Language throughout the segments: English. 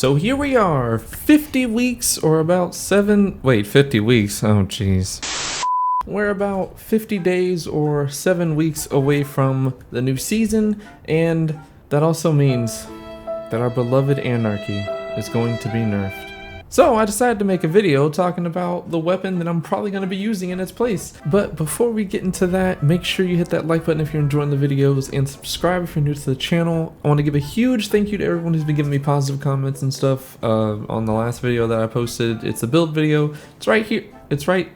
So here we are, 50 weeks or about 50 weeks, oh jeez. We're about 50 days or 7 weeks away from the new season, and that also means that our beloved Anarchy is going to be nerfed. So I decided to make a video talking about the weapon that I'm probably going to be using in its place. But before we get into that, make sure you hit that like button if you're enjoying the videos and subscribe if you're new to the channel. I want to give a huge thank you to everyone who's been giving me positive comments and stuff on the last video that I posted. It's a build video. It's right here. It's right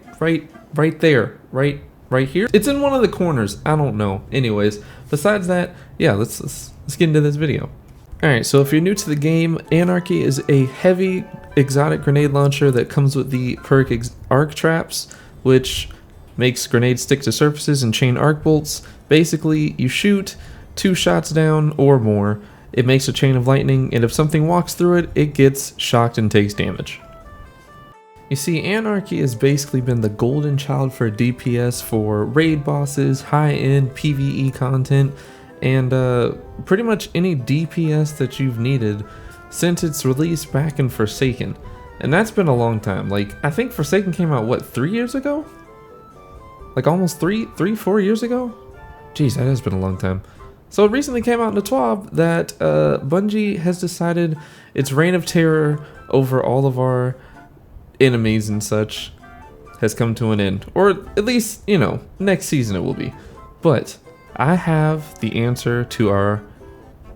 there. Right here. It's in one of the corners. I don't know. Anyways, besides that, yeah, let's get into this video. Alright, so if you're new to the game, Anarchy is a heavy exotic grenade launcher that comes with the perk arc traps, which makes grenades stick to surfaces and chain arc bolts. Basically, you shoot 2 shots down or more, it makes a chain of lightning, and if something walks through it, it gets shocked and takes damage. You see, Anarchy has basically been the golden child for DPS for raid bosses, high-end PvE content, and pretty much any DPS that you've needed since its release back in Forsaken. And that's been a long time. Like, I think Forsaken came out, what, 3 years ago? Like almost 4 years ago? Jeez, that has been a long time. So it recently came out in the TWAB that Bungie has decided its reign of terror over all of our enemies and such has come to an end. Or at least, you know, next season it will be. But I have the answer to our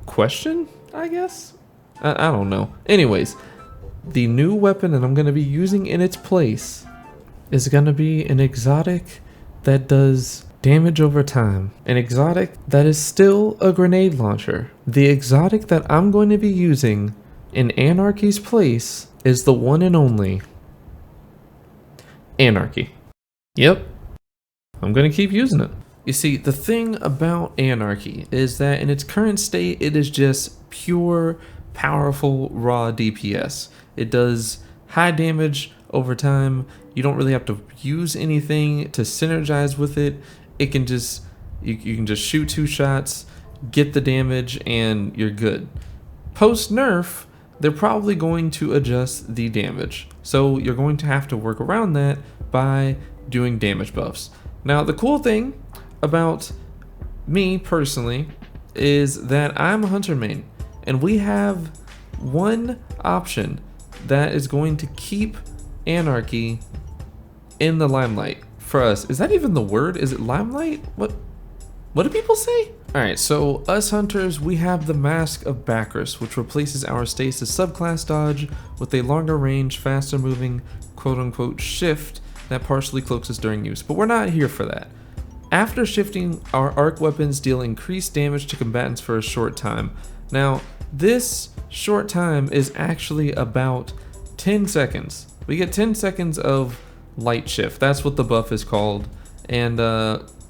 question, I guess? I don't know. Anyways, the new weapon that I'm going to be using in its place is going to be an exotic that does damage over time. An exotic that is still a grenade launcher. The exotic that I'm going to be using in Anarchy's place is the one and only Anarchy. Yep, I'm going to keep using it. You see, the thing about Anarchy is that in its current state, it is just pure, powerful, raw DPS. It does high damage over time. You don't really have to use anything to synergize with it. It can just, you can just shoot 2 shots, get the damage, and you're good. Post nerf, they're probably going to adjust the damage. So you're going to have to work around that by doing damage buffs. Now, the cool thing about me personally is that I'm a hunter main, and we have one option that is going to keep Anarchy in the limelight for us. Is that even the word? Is it limelight? What do people say? Alright, so us hunters, we have the Mask of Bacchus, which replaces our stasis subclass dodge with a longer range, faster moving, quote-unquote shift that partially cloaks us during use. But we're not here for that. After shifting, our arc weapons deal increased damage to combatants for a short time. Now, this short time is actually about 10 seconds. We get 10 seconds of light shift. That's what the buff is called. And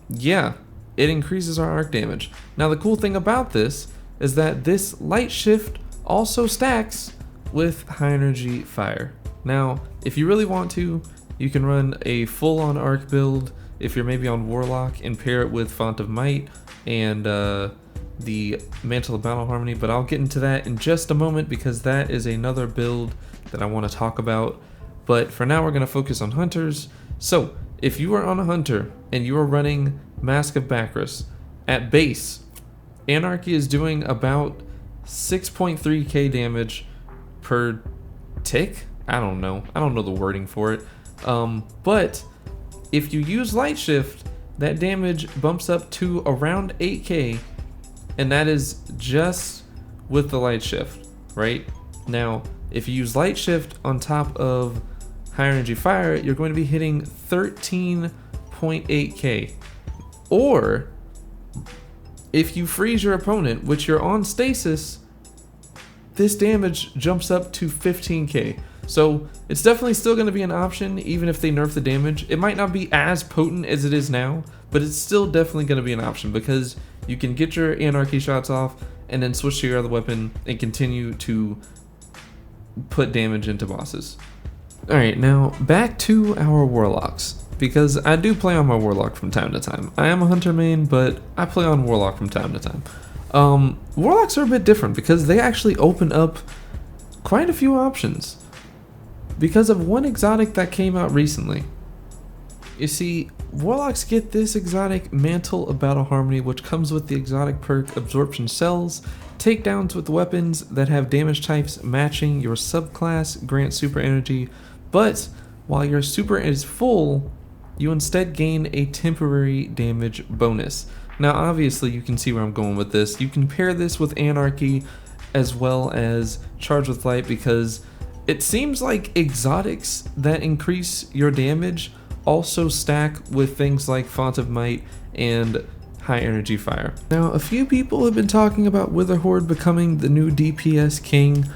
yeah, it increases our arc damage. Now, the cool thing about this is that this light shift also stacks with high energy fire. Now, if you really want to, you can run a full-on arc build if you're maybe on Warlock and pair it with Font of Might and the Mantle of Battle Harmony, but I'll get into that in just a moment because that is another build that I want to talk about. But for now, we're going to focus on hunters. So if you are on a hunter and you are running Mask of Bacchus at base, Anarchy is doing about 6.3k damage per tick. I don't know the wording for it. But if you use light shift, that damage bumps up to around 8k, and that is just with the light shift, right? Now, if you use light shift on top of high energy fire, you're going to be hitting 13.8k. Or if you freeze your opponent, which you're on stasis, this damage jumps up to 15k. So it's definitely still going to be an option even if they nerf the damage. It might not be as potent as it is now, but it's still definitely going to be an option because you can get your Anarchy shots off and then switch to your other weapon and continue to put damage into bosses. Alright, now back to our Warlocks, because I do play on my Warlock from time to time. I am a hunter main, but I play on Warlock from time to time. Warlocks are a bit different because they actually open up quite a few options because of one exotic that came out recently. You see, Warlocks get this exotic Mantle of Battle Harmony, which comes with the exotic perk Absorption Cells. Takedowns with weapons that have damage types matching your subclass grant super energy, but while your super is full, you instead gain a temporary damage bonus. Now obviously you can see where I'm going with this. You can pair this with Anarchy as well as Charge with Light, because it seems like exotics that increase your damage also stack with things like Font of Might and High Energy Fire. Now, a few people have been talking about Witherhoard becoming the new DPS king.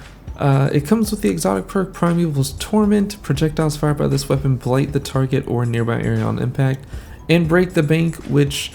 It comes with the exotic perk Primeval's Torment. Projectiles fired by this weapon blight the target or nearby area on impact, and Break the Bank, which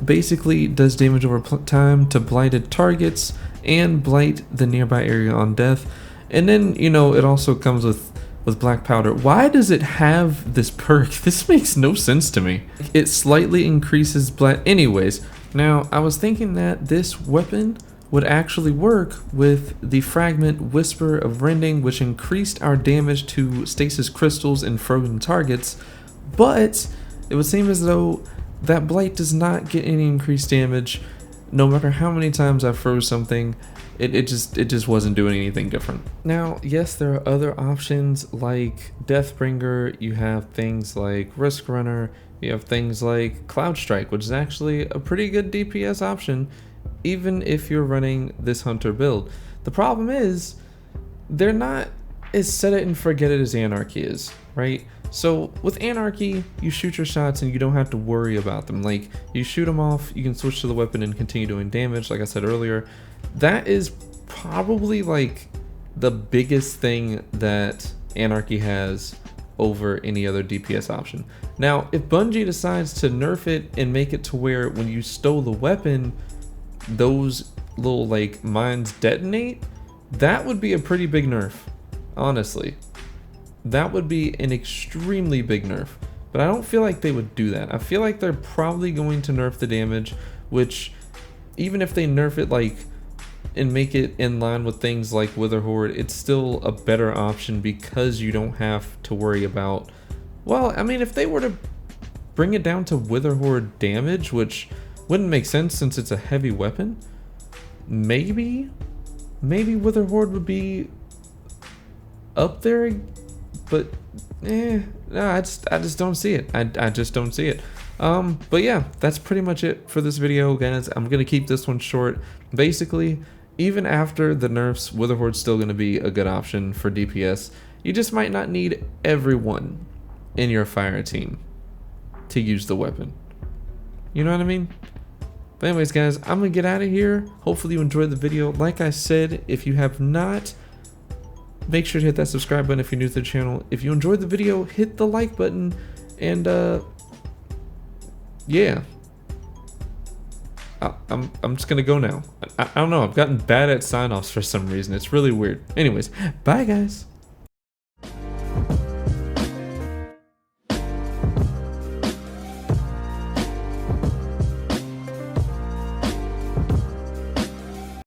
basically does damage over time to blighted targets and blight the nearby area on death. And then, you know, it also comes with Black Powder. Why does it have this perk? This makes no sense to me. It slightly increases anyways, now I was thinking that this weapon would actually work with the Fragment Whisper of Rending, which increased our damage to stasis crystals and frozen targets, but it would seem as though that blight does not get any increased damage no matter how many times I froze something. It just wasn't doing anything different. Now, yes, there are other options like Deathbringer. You have things like Risk Runner. You have things like Cloud Strike, which is actually a pretty good DPS option, even if you're running this Hunter build. The problem is, they're not as set it and forget it as Anarchy is, right? So with Anarchy, you shoot your shots and you don't have to worry about them. Like, you shoot them off, you can switch to the weapon and continue doing damage, like I said earlier. That is probably like the biggest thing that Anarchy has over any other DPS option. Now, if Bungie decides to nerf it and make it to where when you stole the weapon, those little like mines detonate, that would be a pretty big nerf, honestly. That would be an extremely big nerf, but I don't feel like they would do that. I feel like they're probably going to nerf the damage, which even if they nerf it like and make it in line with things like Witherhoard, it's still a better option because you don't have to worry about, well, I mean, if they were to bring it down to Witherhoard damage, which wouldn't make sense since it's a heavy weapon, maybe Witherhoard would be up there, but no, I just don't see it. I just don't see it. But yeah, that's pretty much it for this video, guys. I'm gonna keep this one short. Basically, even after the nerfs, Witherhoard's still gonna be a good option for DPS. You just might not need everyone in your fire team to use the weapon. You know what I mean? But anyways, guys, I'm gonna get out of here. Hopefully you enjoyed the video. Like I said, if you have not, make sure to hit that subscribe button if you're new to the channel. If you enjoyed the video, hit the like button, and yeah, I'm just gonna go now. I don't know, I've gotten bad at sign-offs for some reason. It's really weird. Anyways, bye guys.